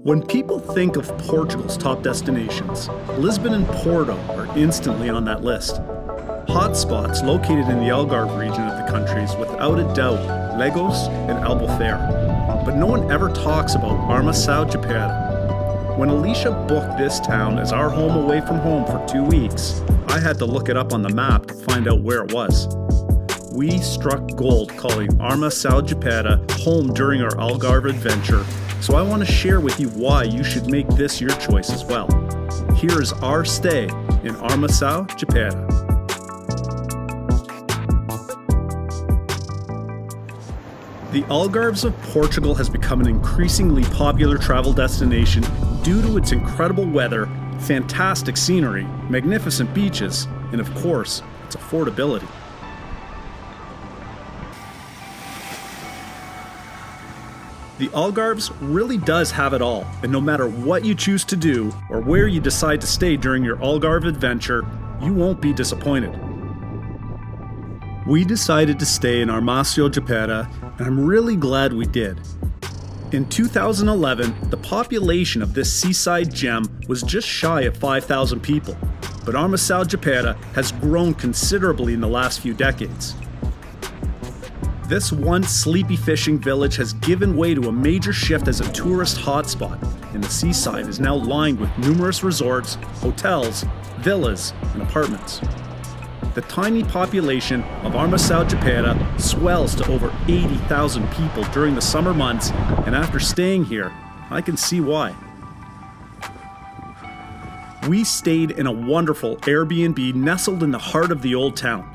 When people think of Portugal's top destinations, Lisbon and Porto are instantly on that list. Hotspots located in the Algarve region of the country is without a doubt Lagos and Albufeira. But no one ever talks about Armação de Pêra. When Alicia booked this town as our home away from home for 2 weeks, I had to look it up on the map to find out where it was. We struck gold calling Armação de Pêra home during our Algarve adventure, so I want to share with you why you should make this your choice as well. Here is our stay in Armação de Pêra. The Algarves of Portugal has become an increasingly popular travel destination due to its incredible weather, fantastic scenery, magnificent beaches, and of course, its affordability. The Algarves really does have it all, and no matter what you choose to do or where you decide to stay during your Algarve adventure, you won't be disappointed. We decided to stay in Armação de Pêra, and I'm really glad we did. In 2011, the population of this seaside gem was just shy of 5,000 people, but Armação de Pêra has grown considerably in the last few decades. This once sleepy fishing village has given way to a major shift as a tourist hotspot, and the seaside is now lined with numerous resorts, hotels, villas, and apartments. The tiny population of Armação de Pêra swells to over 80,000 people during the summer months, and after staying here, I can see why. We stayed in a wonderful Airbnb nestled in the heart of the old town.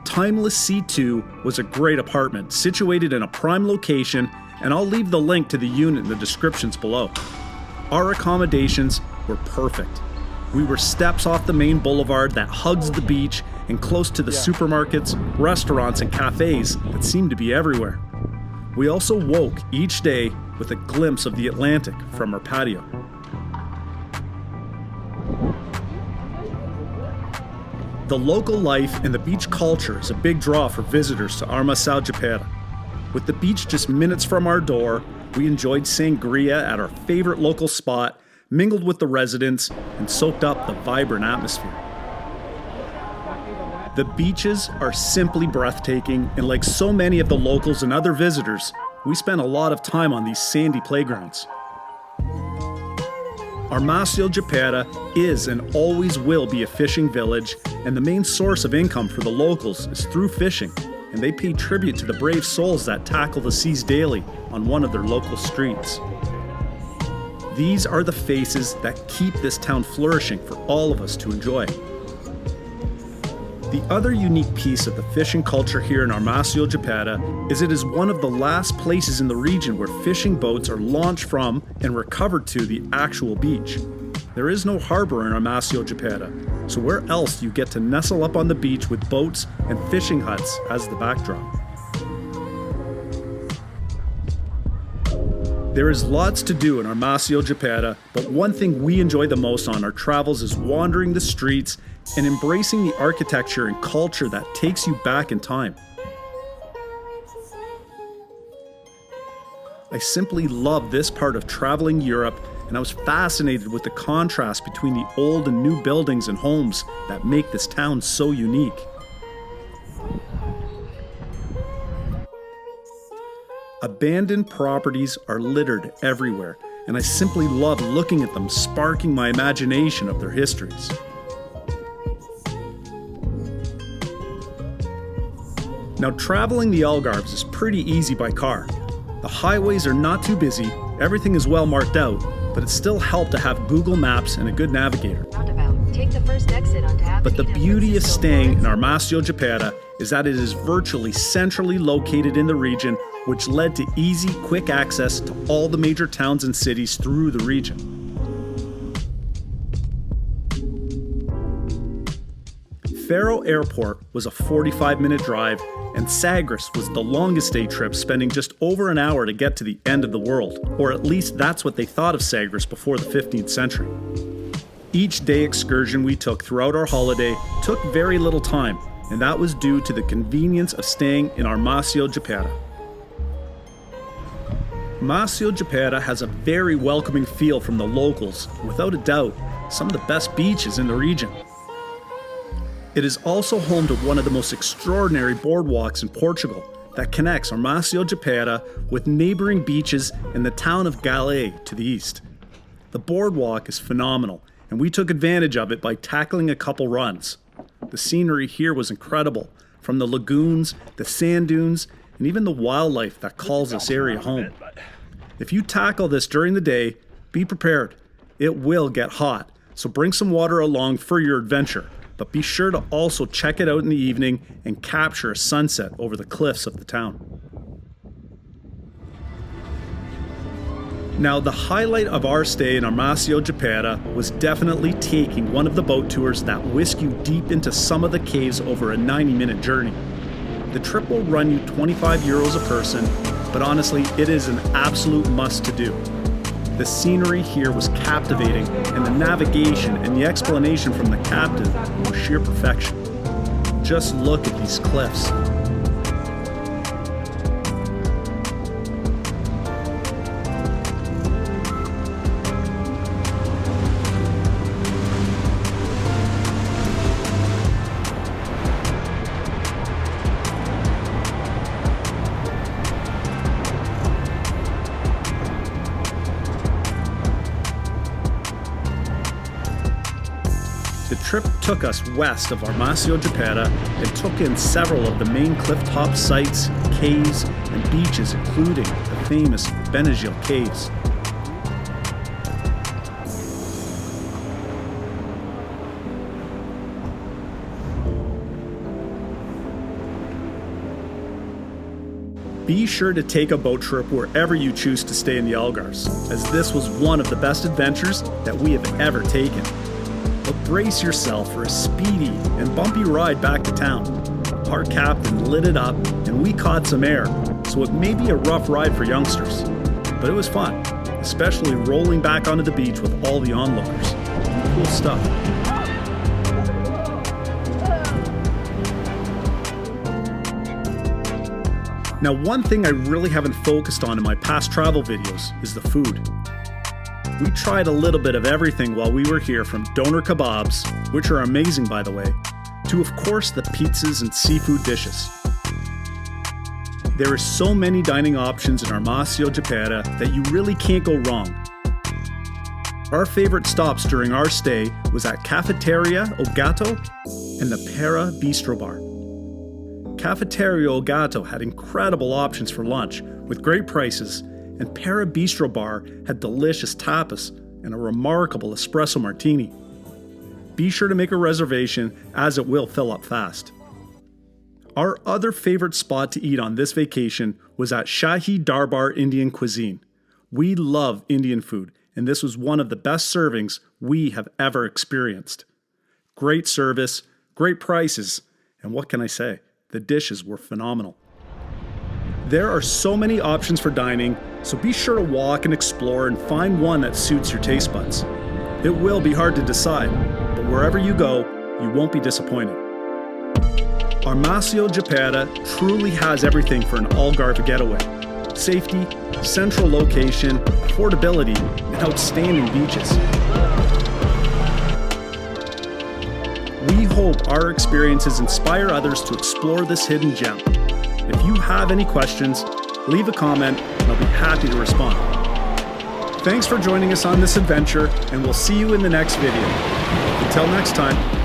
Timeless C2 was a great apartment situated in a prime location, and I'll leave the link to the unit in the descriptions below. Our accommodations were perfect. We were steps off the main boulevard that hugs the beach and close to the supermarkets, restaurants, and cafes that seem to be everywhere. We also woke each day with a glimpse of the Atlantic from our patio. The local life and the beach culture is a big draw for visitors to Armação de Pêra. With the beach just minutes from our door, we enjoyed sangria at our favorite local spot, mingled with the residents, and soaked up the vibrant atmosphere. The beaches are simply breathtaking, and like so many of the locals and other visitors, we spent a lot of time on these sandy playgrounds. Armação de Pêra is and always will be a fishing village, and the main source of income for the locals is through fishing, and they pay tribute to the brave souls that tackle the seas daily on one of their local streets. These are the faces that keep this town flourishing for all of us to enjoy. The other unique piece of the fishing culture here in Armação de Pêra is it is one of the last places in the region where fishing boats are launched from and recovered to the actual beach. There is no harbor in Armação de Pêra, so where else do you get to nestle up on the beach with boats and fishing huts as the backdrop? There is lots to do in Armação de Pêra, but one thing we enjoy the most on our travels is wandering the streets and embracing the architecture and culture that takes you back in time. I simply love this part of traveling Europe, and I was fascinated with the contrast between the old and new buildings and homes that make this town so unique. Abandoned properties are littered everywhere, and I simply love looking at them, sparking my imagination of their histories. Now, traveling the Algarves is pretty easy by car. The highways are not too busy, everything is well marked out, but it still helped to have Google Maps and a good navigator. Take the first exit onto But the beauty of staying in Armação de Pêra is that it is virtually centrally located in the region, which led to easy, quick access to all the major towns and cities through the region. Faro Airport was a 45-minute drive, and Sagres was the longest day trip, spending just over an hour to get to the end of the world, or at least that's what they thought of Sagres before the 15th century. Each day excursion we took throughout our holiday took very little time, and that was due to the convenience of staying in Armação de Pêra. Armação de Pêra has a very welcoming feel from the locals, and without a doubt, some of the best beaches in the region. It is also home to one of the most extraordinary boardwalks in Portugal that connects Armação de Pêra with neighboring beaches in the town of Galé to the east. The boardwalk is phenomenal, and we took advantage of it by tackling a couple runs. The scenery here was incredible, from the lagoons, the sand dunes, and even the wildlife that calls this area home. If you tackle this during the day, be prepared. It will get hot, so bring some water along for your adventure, but be sure to also check it out in the evening and capture a sunset over the cliffs of the town. Now, the highlight of our stay in Armação de Pêra was definitely taking one of the boat tours that whisk you deep into some of the caves over a 90-minute journey. The trip will run you €25 a person, but honestly, it is an absolute must to do. The scenery here was captivating, and the navigation and the explanation from the captain were sheer perfection. Just look at these cliffs. The trip took us west of Armação de Pêra and took in several of the main clifftop sites, caves, and beaches, including the famous Benagil Caves. Be sure to take a boat trip wherever you choose to stay in the Algarves, as this was one of the best adventures that we have ever taken. But brace yourself for a speedy and bumpy ride back to town. Our captain lit it up and we caught some air, so it may be a rough ride for youngsters. But it was fun, especially rolling back onto the beach with all the onlookers. Cool stuff. Now, one thing I really haven't focused on in my past travel videos is the food. We tried a little bit of everything while we were here, from doner kebabs, which are amazing by the way, to of course the pizzas and seafood dishes. There are so many dining options in Armação de Pêra that you really can't go wrong. Our favorite stops during our stay was at Cafeteria O Gato and the Pêra Bistro Bar. Cafeteria O Gato had incredible options for lunch with great prices, and Pêra Bistro Bar had delicious tapas and a remarkable espresso martini. Be sure to make a reservation, as it will fill up fast. Our other favorite spot to eat on this vacation was at Shahi Darbar Indian Cuisine. We love Indian food, and this was one of the best servings we have ever experienced. Great service, great prices, and what can I say? The dishes were phenomenal. There are so many options for dining, so be sure to walk and explore and find one that suits your taste buds. It will be hard to decide, but wherever you go, you won't be disappointed. Armação de Pêra truly has everything for an Algarve getaway. Safety, central location, affordability, and outstanding beaches. We hope our experiences inspire others to explore this hidden gem. If you have any questions, leave a comment and I'll be happy to respond. Thanks for joining us on this adventure, and we'll see you in the next video. Until next time.